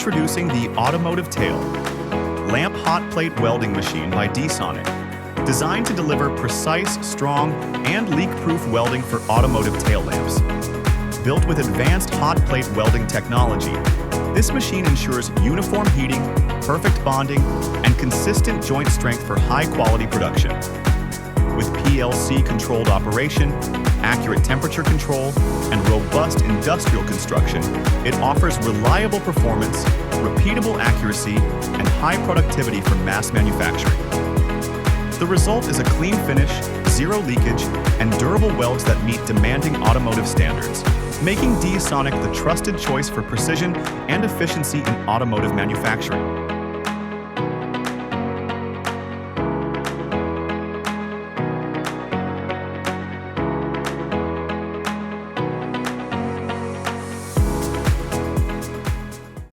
Introducing the Automotive Tail Lamp Hot Plate Welding Machine by Dsonik. Designed to deliver precise, strong, and leak-proof welding for automotive tail lamps. Built with advanced hot plate welding technology, this machine ensures uniform heating, perfect bonding, and consistent joint strength for high-quality production. With PLC-controlled operation, accurate temperature control, and robust industrial construction, it offers reliable performance, repeatable accuracy, and high productivity for mass manufacturing. The result is a clean finish, zero leakage, and durable welds that meet demanding automotive standards, making Dsonik the trusted choice for precision and efficiency in automotive manufacturing.